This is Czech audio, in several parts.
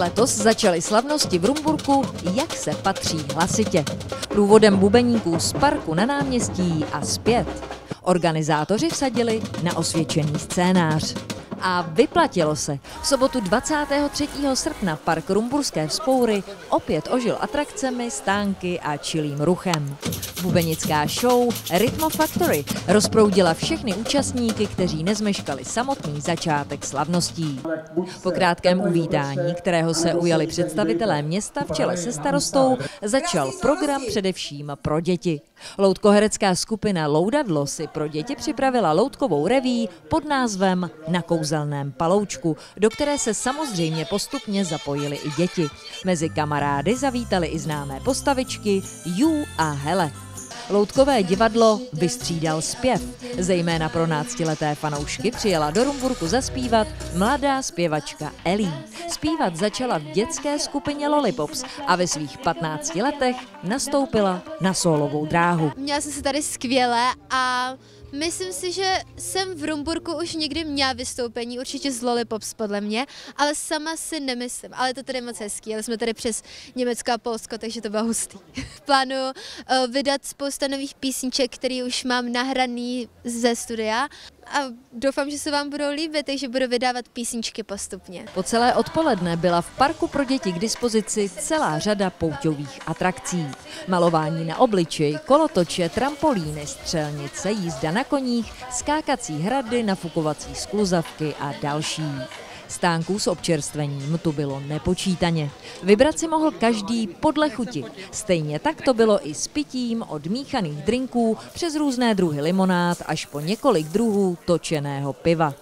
Letos začaly slavnosti v Rumburku, jak se patří, hlasitě. Průvodem bubeníků z parku na náměstí a zpět. Organizátoři vsadili na osvědčený scénář. A vyplatilo se. V sobotu 23. srpna park Rumburské Vzpoury opět ožil atrakcemi, stánky a čilým ruchem. Bubenická show Rhythm Factory rozproudila všechny účastníky, kteří nezmeškali samotný začátek slavností. Po krátkém uvítání, kterého se ujali představitelé města v čele se starostou, začal program především pro děti. Loutkoherecká skupina Loudadlo si pro děti připravila loutkovou reví pod názvem Na kouzelném paloučku, do které se samozřejmě postupně zapojily i děti. Mezi kamarády zavítali i známé postavičky Ju a Hele. Loutkové divadlo vystřídal zpěv. Zejména pro 12leté fanoušky přijela do Rumburku zaspívat mladá zpěvačka Ellie. Zpívat začala v dětské skupině Lollipops a ve svých 15 letech nastoupila na sólovou dráhu. Měla jsem se tady skvěle a myslím si, že jsem v Rumburku už někdy měla vystoupení, určitě z Lollipops podle mě, ale sama si nemyslím. Ale je to tady moc hezký, ale jsme tady přes Německo a Polsko, takže to bylo hustý. Plánuju vydat spousta nových písniček, které už mám nahraný ze studia a doufám, že se vám budou líbit, takže budu vydávat písničky postupně. Po celé odpoledne byla v parku pro děti k dispozici celá řada pouťových atrakcí. Malování na obličej, kolotoče, trampolíny, střelnice, jízda na koních, skákací hrady, nafukovací skluzavky a další. Stánků s občerstvením tu bylo nepočítaně. Vybrat si mohl každý podle chuti. Stejně tak to bylo i s pitím od míchaných drinků přes různé druhy limonád až po několik druhů točeného piva.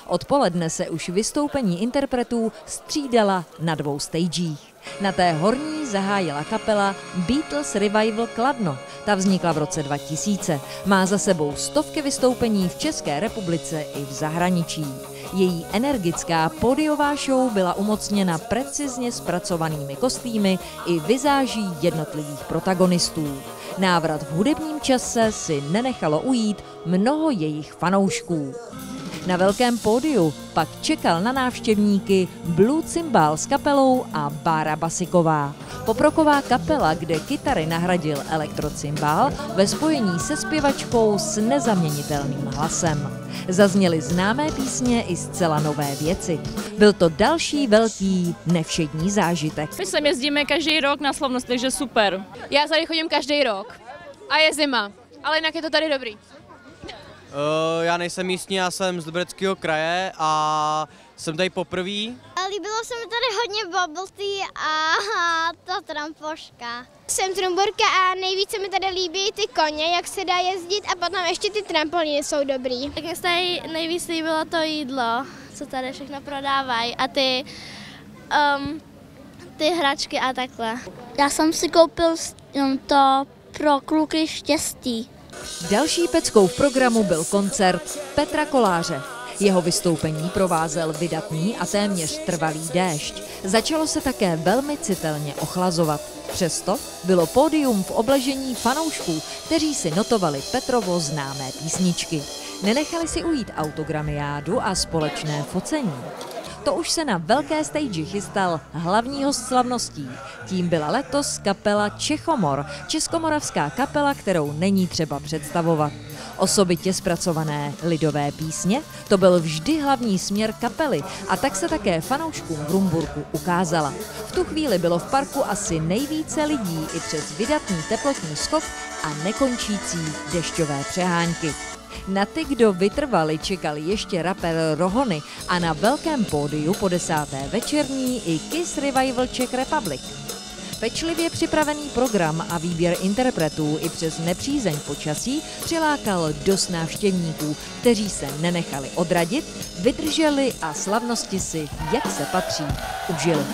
Odpoledne se už vystoupení interpretů střídala na 2 stagích. Na té horní zahájila kapela Beatles Revival Kladno. Ta vznikla v roce 2000. Má za sebou stovky vystoupení v České republice i v zahraničí. Její energická pódiová show byla umocněna precizně zpracovanými kostýmy i vizáží jednotlivých protagonistů. Návrat v hudebním čase si nenechalo ujít mnoho jejich fanoušků. Na velkém pódiu pak čekal na návštěvníky Blue Cymbal s kapelou a Bára Basiková. Poproková kapela, kde kytary nahradil elektrocymbal ve spojení se zpěvačkou s nezaměnitelným hlasem. Zazněly známé písně i zcela nové věci. Byl to další velký nevšední zážitek. My sem jezdíme každý rok na slavnost, takže super. Já tady chodím každý rok a je zima, ale jinak je to tady dobrý. Já nejsem místní, já jsem z Libereckého kraje a jsem tady poprvé. Líbilo se mi tady hodně bubble tea a ta trampoška. Jsem z Rumburka a nejvíce mi tady líbí ty koně, jak se dá jezdit a potom ještě ty trampolíny jsou dobrý. Tak mě se tady nejvíc líbilo to jídlo, co tady všechno prodávají a ty hračky a takhle. Já jsem si koupil to pro kluky štěstí. Další peckou v programu byl koncert Petra Koláře. Jeho vystoupení provázel vydatný a téměř trvalý déšť. Začalo se také velmi citelně ochlazovat. Přesto bylo pódium v obležení fanoušků, kteří si notovali Petrovo známé písničky. Nenechali si ujít autogramiádu a společné focení. To už se na velké stage chystal hlavní host slavností. Tím byla letos kapela Čechomor, českomoravská kapela, kterou není třeba představovat. Osobitě zpracované lidové písně, to byl vždy hlavní směr kapely a tak se také fanouškům v Rumburku ukázala. V tu chvíli bylo v parku asi nejvíce lidí i přes vydatný teplotní skok a nekončící dešťové přehánky. Na ty, kdo vytrvali, čekali ještě rapper Rohony a na velkém pódiu po 10. večerní i Kiss Revival Czech Republic. Pečlivě připravený program a výběr interpretů i přes nepřízeň počasí přilákal dost návštěvníků, kteří se nenechali odradit, vydrželi a slavnosti si, jak se patří, užili.